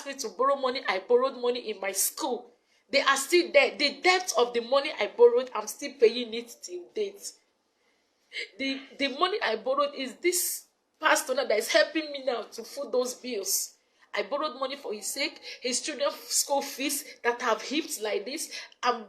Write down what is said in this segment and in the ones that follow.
me to borrow money. I borrowed money in my school. They are still there. The debt of the money I borrowed, I'm still paying it till date. The money I borrowed is this pastor now that is helping me now to foot those bills. I borrowed money for his sake, his children's school fees that have heaped like this. I'm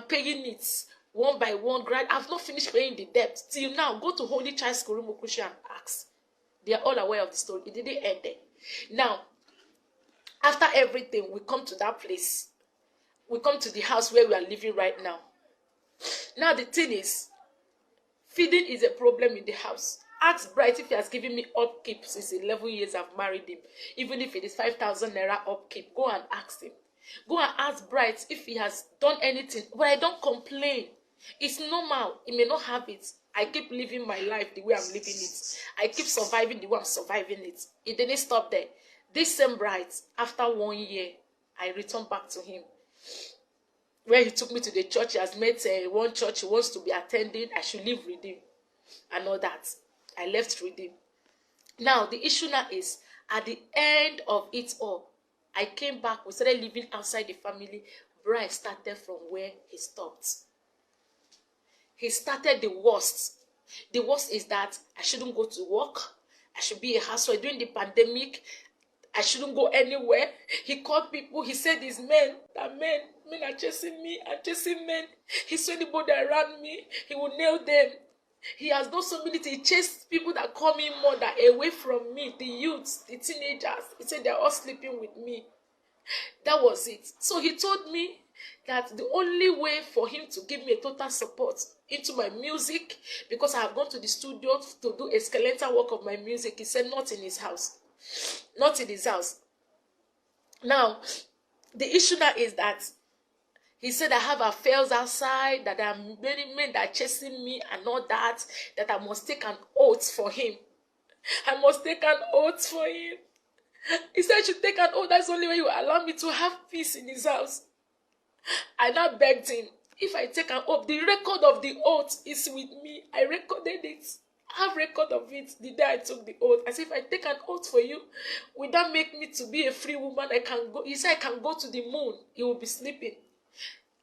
paying it one by one. I've not finished paying the debt till now. Go to Holy Child School Rumukusha and ask. They are all aware of the story. It didn't end there. Now, after everything, we come to that place. We come to the house where we are living right now. Now the thing is, feeding is a problem in the house. Ask Bright if he has given me upkeep since 11 years I've married him. Even if it is 5,000 naira upkeep, go and ask him. Go and ask Bright if he has done anything. But I don't complain. It's normal. He may not have it. I keep living my life the way I'm living it. I keep surviving the way I'm surviving it. It didn't stop there. This same Bright, after 1 year, I returned back to him. Where he took me to the church, he has met one church he wants to be attending. I should live with him and all that. I left with him. Now, the issue now is, at the end of it all, I came back. We started living outside the family. Bright started from where he stopped. He started the worst. The worst is that I shouldn't go to work. I should be a housewife. During the pandemic, I shouldn't go anywhere. He called people. He said it's men are chasing me and chasing men. He saw anybody around me, he will nail them. He has done so many things. He chased people that call me mother away from me, the youths, the teenagers. He said they're all sleeping with me. That was it. So he told me that the only way for him to give me a total support into my music, because I have gone to the studio to do a skeletal work of my music, he said not in his house. Not in his house. Now, the issue now is that he said I have affairs outside, that there are many men that are chasing me and all that, that I must take an oath for him. I must take an oath for him. He said I should take an oath. That's the only way you allow me to have peace in his house. I now begged him, if I take an oath, the record of the oath is with me. I recorded it. I have record of it the day I took the oath. I said, if I take an oath for you, will that make me to be a free woman? I can go. He said, I can go to the moon. He will be sleeping.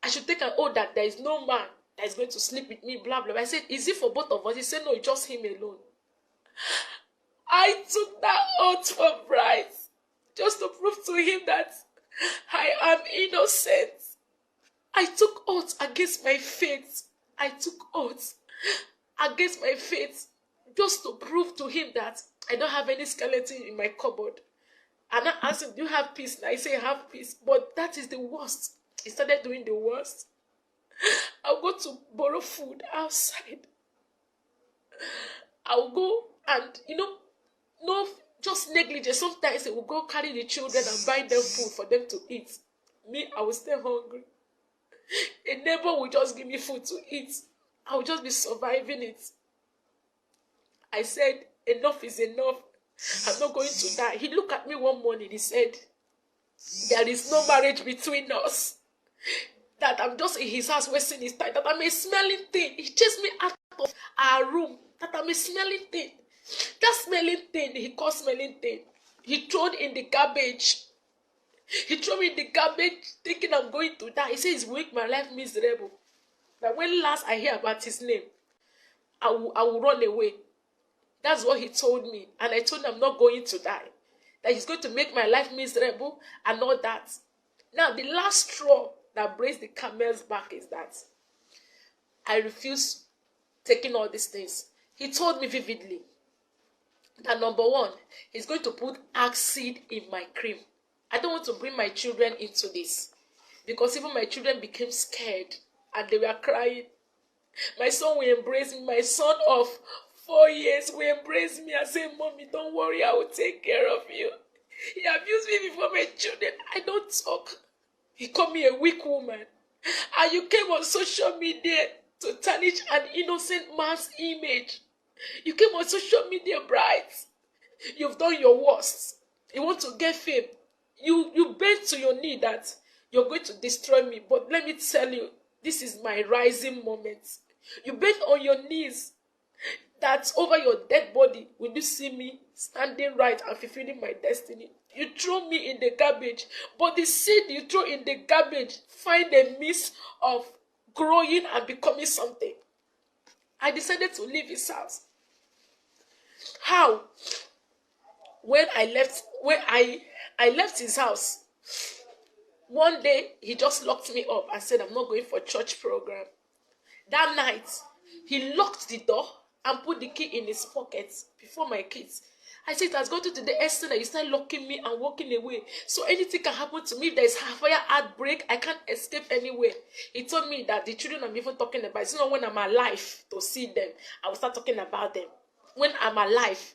I should take an oath that there is no man that is going to sleep with me, blah, blah. I said, is it for both of us? He said, no, it's just him alone. I took that oath for Bright, just to prove to him that I am innocent. I took oath against my faith. I took oath against my faith, just to prove to him that I don't have any skeleton in my cupboard. And I asked him, do you have peace? And I say, I have peace. But that is the worst. He started doing the worst. I'll go to borrow food outside. I'll go and, no, just negligence. Sometimes they will go carry the children and buy them food for them to eat. Me, I will stay hungry. A neighbor will just give me food to eat. I will just be surviving it. I said, enough is enough. I'm not going to die. He looked at me one morning. He said, there is no marriage between us. That I'm just in his house wasting his time. That I'm a smelling thing. He chased me out of our room. That I'm a smelling thing. That smelling thing, he called smelling thing. He threw it in the garbage. He threw me in the garbage thinking I'm going to die. He says, make my life miserable. That when last I hear about his name, I will run away. That's what he told me. And I told him I'm not going to die. That he's going to make my life miserable and all that. Now, the last straw that breaks the camel's back is that I refuse taking all these things. He told me vividly that number one, he's going to put axe seed in my cream. I don't want to bring my children into this. Because even my children became scared and they were crying. My son will embrace me. My son of 4 years will embrace me and say, Mommy, don't worry, I will take care of you. He abused me before my children. I don't talk. He called me a weak woman. And you came on social media to tarnish an innocent man's image. You came on social media, Bright. You've done your worst. You want to get fame. You bent to your knee that you're going to destroy me. But let me tell you, this is my rising moment. You bent on your knees that over your dead body will you see me standing right and fulfilling my destiny. you throw me in the garbage. But the seed you throw in the garbage find a means of growing and becoming something. I decided to leave his house. How? When I left his house, one day he just locked me up and said, I'm not going for church program. That night, he locked the door and put the key in his pocket before my kids. I said, it has gone to the extent that you start locking me and walking away. So anything can happen to me. If there is a fire outbreak, I can't escape anywhere. He told me that the children I'm even talking about, it's not when I'm alive to see them, I will start talking about them. When I'm alive,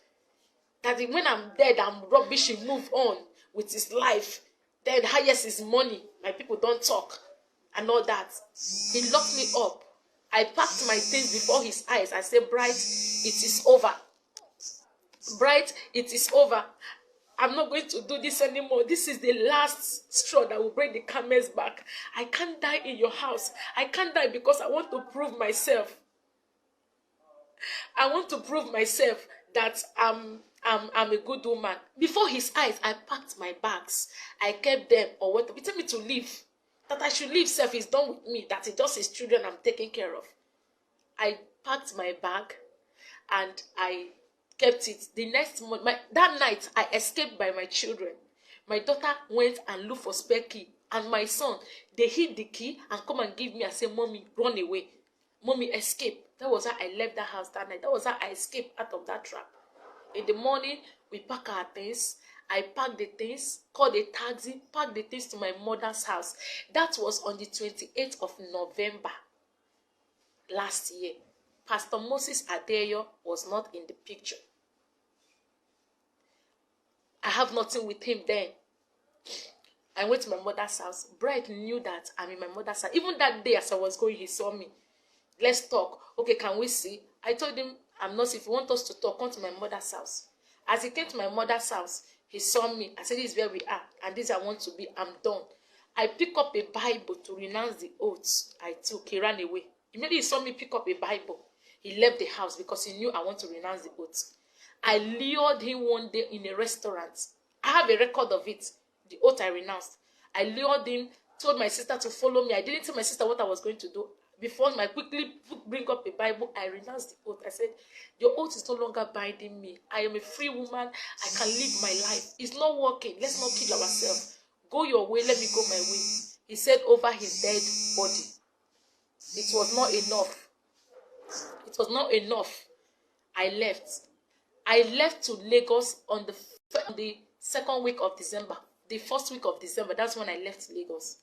that when I'm dead, I'm rubbish, he move on with his life. Then highest is money. My people don't talk and all that. He locked me up. I packed my things before his eyes. I said, Bright, it is over. Bright, it is over. I'm not going to do this anymore. This is the last straw that will break the camel's back. I can't die in your house. I can't die because I want to prove myself. I want to prove myself that I'm a good woman. Before his eyes, I packed my bags. I kept them or what. He told me to leave. That I should leave self is done with me. That it's just his children I'm taking care of. I packed my bag and I kept it. The next month, that night, I escaped by my children. My daughter went and looked for spare key. And my son, they hid the key and come and give me and say, Mommy, run away. Mommy, escape. That was how I left the house that night. That was how I escaped out of that trap. In the morning, we pack our things. I packed the things, called a taxi, packed the things to my mother's house. That was on the 28th of November last year. Pastor Moses Adeeyo was not in the picture. I have nothing with him then. I went to my mother's house. Bright knew that I'm in my mother's house. Even that day as I was going, he saw me. Let's talk. Okay, can we see? I told him, I'm not, if you want us to talk, come to my mother's house. As he came to my mother's house, he saw me. I said, this is where we are, and this I want to be. I'm done. I picked up a Bible to renounce the oaths I took. He ran away. Immediately he saw me pick up a Bible. He left the house because he knew I want to renounce the oaths. I lured him one day in a restaurant. I have a record of it. The oath I renounced. I lured him, told my sister to follow me. I didn't tell my sister what I was going to do. Before I quickly bring up a Bible, I renounced the oath. I said, your oath is no longer binding me. I am a free woman. I can live my life. It's not working. Let's not kill ourselves. Go your way. Let me go my way. He said over his dead body. It was not enough. It was not enough. I left. I left to Lagos on the second week of December. The first week of December, that's when I left Lagos.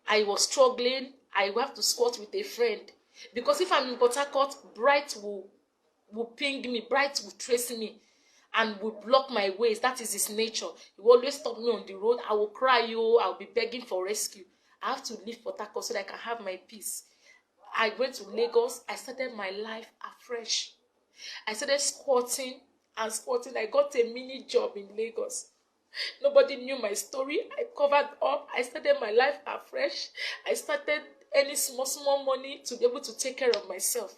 I was struggling. I will have to squat with a friend. Because if I'm in Port Harcourt, Bright will ping me. Bright will trace me and will block my ways. That is his nature. He will always stop me on the road. I will cry, I'll be begging for rescue. I have to leave Port Harcourt so that I can have my peace. I went to Lagos. I started my life afresh. I started squatting and squatting. I got a mini job in Lagos. Nobody knew my story. I covered up. I started my life afresh. I started earning small money to be able to take care of myself.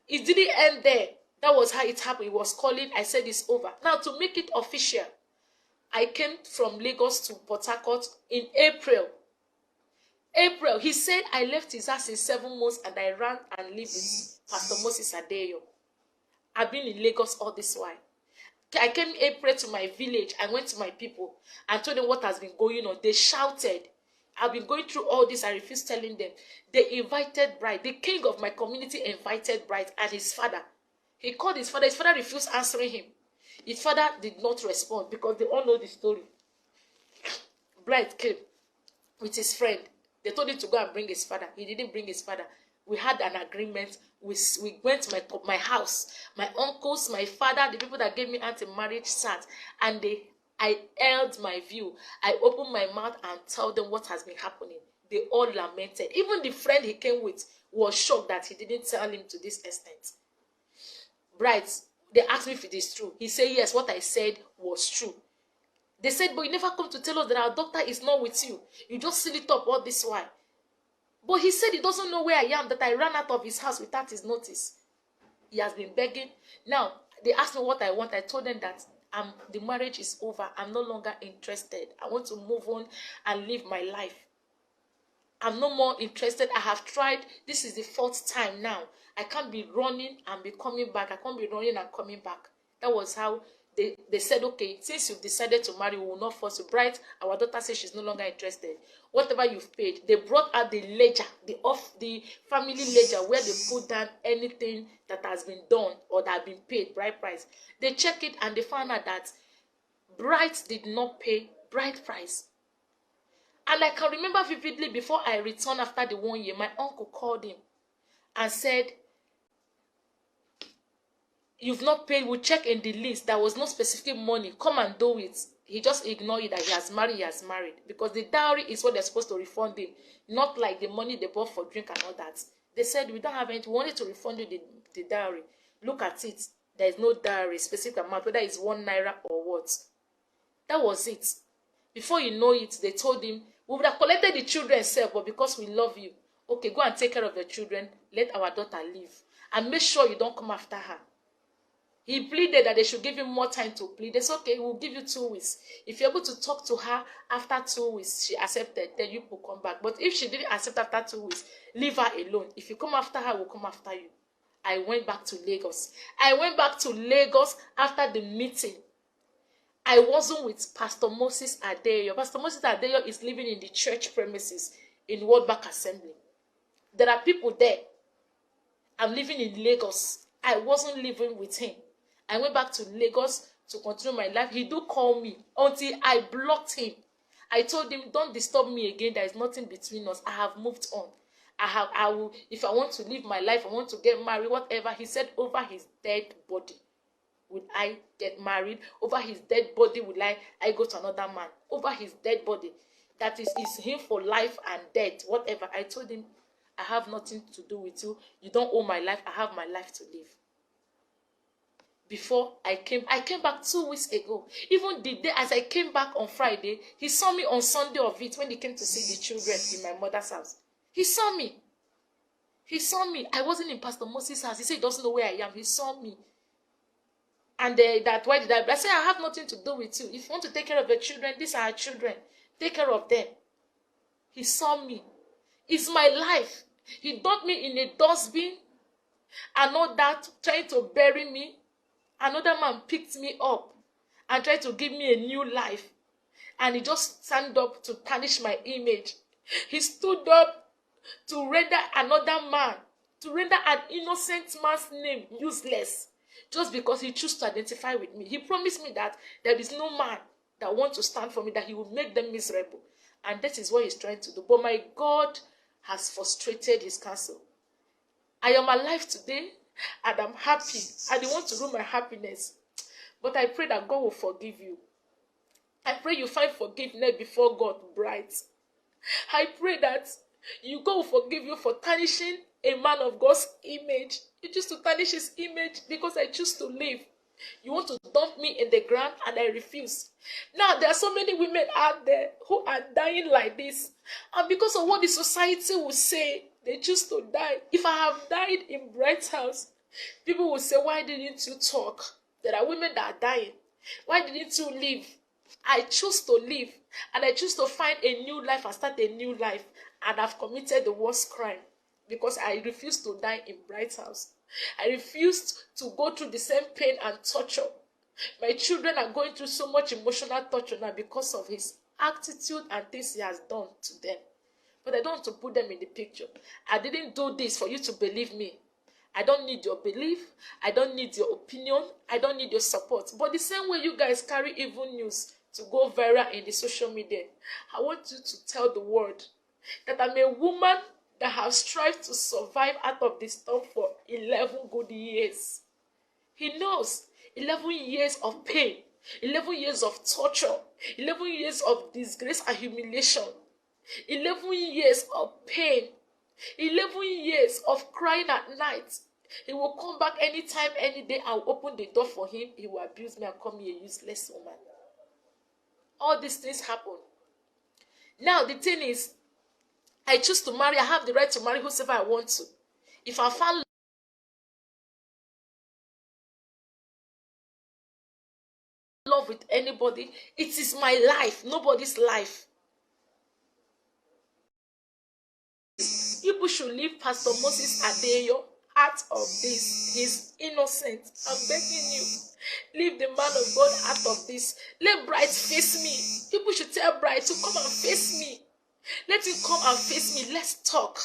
It didn't end there. That was how it happened. It was calling. I said it's over. Now, to make it official, I came from Lagos to Port Harcourt in April. He said I left his house in 7 months and I ran and lived with Pastor Moses Adeeyo. I've been in Lagos all this while. I came April to my village. I went to my people and told them what has been going on. They shouted. I've been going through all this. I refused telling them. They invited Bright. The king of my community invited Bright and his father. He called his father. His father refused answering him. His father did not respond because they all know the story. Bright came with his friend. They told him to go and bring his father. He didn't bring his father. We had an agreement. We went to my house. My uncles, my father, the people that gave me anti-marriage sat. And I held my view. I opened my mouth and told them what has been happening. They all lamented. Even the friend he came with was shocked that he didn't tell him to this extent. Bright, they asked me if it is true. He said, yes, what I said was true. They said, but you never come to tell us that our doctor is not with you. You just seal it up all this while. But he said he doesn't know where I am, that I ran out of his house without his notice. He has been begging. Now, they asked me what I want. I told them that The marriage is over. I'm no longer interested. I want to move on and live my life. I'm no more interested. I have tried. This is the 4th time now. I can't be running and be coming back. I can't be running and coming back. That was how they said, okay, since you've decided to marry, we will not force you. Bride, our daughter says she's no longer interested. Whatever you've paid, they brought out the ledger, the family ledger, where they put down anything that has been done or that has been paid, bride price. They check it and they found out that bride did not pay bride price. And I can remember vividly, before I returned after the 1 year, my uncle called him and said, you've not paid, we'll check in the list. There was no specific money. Come and do it. He just ignored it that he has married. Because the dowry is what they're supposed to refund him. Not like the money they bought for drink and all that. They said, we don't have anything. We wanted to refund you the dowry. Look at it. There is no dowry, specific amount, whether it's 1 naira or what. That was it. Before you know it, they told him, we would have collected the children self, but because we love you, okay, go and take care of the children. Let our daughter live. And make sure you don't come after her. He pleaded that they should give him more time to plead. They said, okay, we'll give you 2 weeks. If you're able to talk to her after 2 weeks, she accepted, then you will come back. But if she didn't accept after 2 weeks, leave her alone. If you come after her, we'll come after you. I went back to Lagos. After the meeting. I wasn't with Pastor Moses Adeeyo. Pastor Moses Adeeyo is living in the church premises in World Bank Assembly. There are people there. I'm living in Lagos. I wasn't living with him. I went back to Lagos to continue my life. He do call me until I blocked him. I told him, don't disturb me again. There is nothing between us. I have moved on. I will, if I want to live my life, I want to get married, whatever. He said, over his dead body would I get married. Over his dead body would I go to another man. Over his dead body. That is him for life and death, whatever. I told him, I have nothing to do with you. You don't own my life. I have my life to live. Before I came back 2 weeks ago. Even the day as I came back on Friday, he saw me on Sunday of it when he came to see the children in my mother's house. He saw me. I wasn't in Pastor Moses' house. He said he doesn't know where I am. He saw me. And why did I say, I have nothing to do with you. If you want to take care of the children, these are our children. Take care of them. He saw me. It's my life. He dumped me in a dustbin. And all that, trying to bury me. Another man picked me up and tried to give me a new life. And he just stand up to tarnish my image. He stood up to render another man, to render an innocent man's name useless. Just because he chose to identify with me. He promised me that there is no man that wants to stand for me, that he will make them miserable. And that is what he's trying to do. But my God has frustrated his counsel. I am alive today. And I'm happy. I don't want to ruin my happiness. But I pray that God will forgive you. I pray you find forgiveness before God, bride. I pray that God will forgive you for tarnishing a man of God's image. You choose to tarnish his image because I choose to live. You want to dump me in the ground and I refuse. Now there are so many women out there who are dying like this. And because of what the society will say, they choose to die. If I have died in Bright's house, people will say, why didn't you talk? There are women that are dying. Why didn't you live? I choose to live. And I choose to find a new life and start a new life. And I've committed the worst crime. Because I refused to die in Bright's house. I refused to go through the same pain and torture. My children are going through so much emotional torture now because of his attitude and things he has done to them. But I don't want to put them in the picture. I didn't do this for you to believe me. I don't need your belief. I don't need your opinion. I don't need your support. But the same way you guys carry evil news to go viral in the social media, I want you to tell the world that I'm a woman that has strived to survive out of this storm for 11 good years. He knows 11 years of pain, 11 years of torture, 11 years of disgrace and humiliation, 11 years of pain, 11 years of crying at night. He will come back anytime, any day. I'll open the door for him. He will abuse me and call me a useless woman. All these things happen. Now, the thing is, I choose to marry. I have the right to marry whoever I want to. If I found anybody. It is my life, nobody's life. People should leave Pastor Moses Adeeyo out of this. He's innocent. I'm begging you. Leave the man of God out of this. Let Bright face me. People should tell Bright to come and face me. Let him come and face me. Let's talk.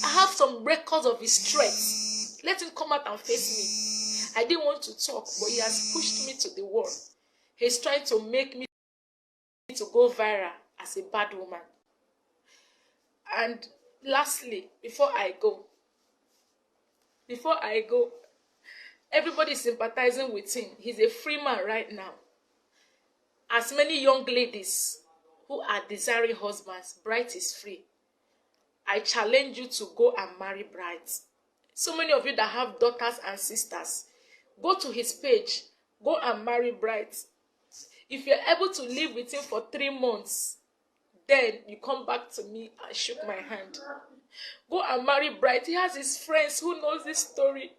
I have some records of his threats. Let him come out and face me. I didn't want to talk, but he has pushed me to the wall. He's trying to make me to go viral as a bad woman. And lastly, before I go, everybody is sympathizing with him. He's a free man right now. As many young ladies who are desiring husbands, Bright is free. I challenge you to go and marry Bright. So many of you that have daughters and sisters, go to his page, go and marry Bright. If you're able to live with him for 3 months, then you come back to me and shook my hand. Go and marry Bright. He has his friends who knows this story.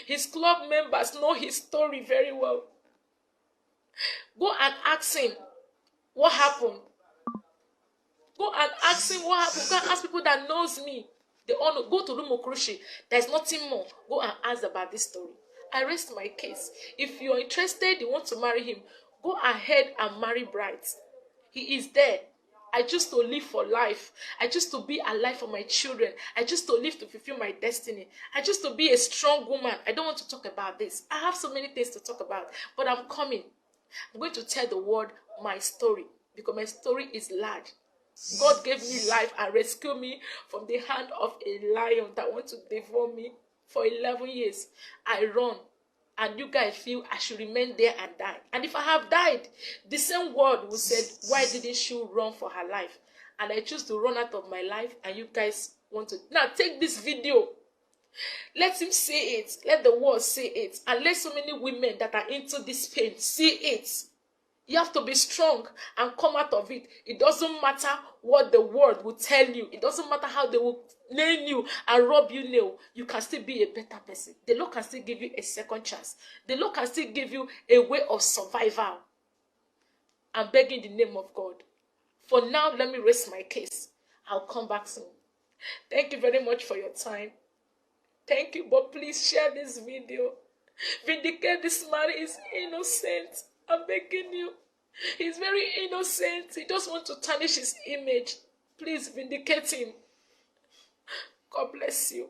His club members know his story very well. Go and ask him what happened. Go and ask him what happened. Go and ask people that knows me. They all know. Go to Lumokrushi. There's nothing more. Go and ask about this story. I rest my case. If you're interested, you want to marry him, go ahead and marry Bright. He is there. I choose to live for life. I choose to be alive for my children. I choose to live to fulfill my destiny. I choose to be a strong woman. I don't want to talk about this. I have so many things to talk about, but I'm coming. I'm going to tell the world my story because my story is large. God gave me life and rescued me from the hand of a lion that wants to devour me for 11 years. I run. And you guys feel I should remain there and die. And if I have died, the same word will say, why didn't she run for her life? And I choose to run out of my life, and you guys want to. Now take this video. Let him see it. Let the world see it. And let so many women that are into this pain see it. You have to be strong and come out of it. It doesn't matter what the world will tell you. It doesn't matter how they will nail you and rub you nail. You can still be a better person. The Lord can still give you a second chance. The Lord can still give you a way of survival. I'm begging in the name of God. For now, let me rest my case. I'll come back soon. Thank you very much for your time. Thank you, but please share this video. Vindicate this man is innocent. I'm begging you. He's very innocent. He just wants to tarnish his image. Please vindicate him. God bless you.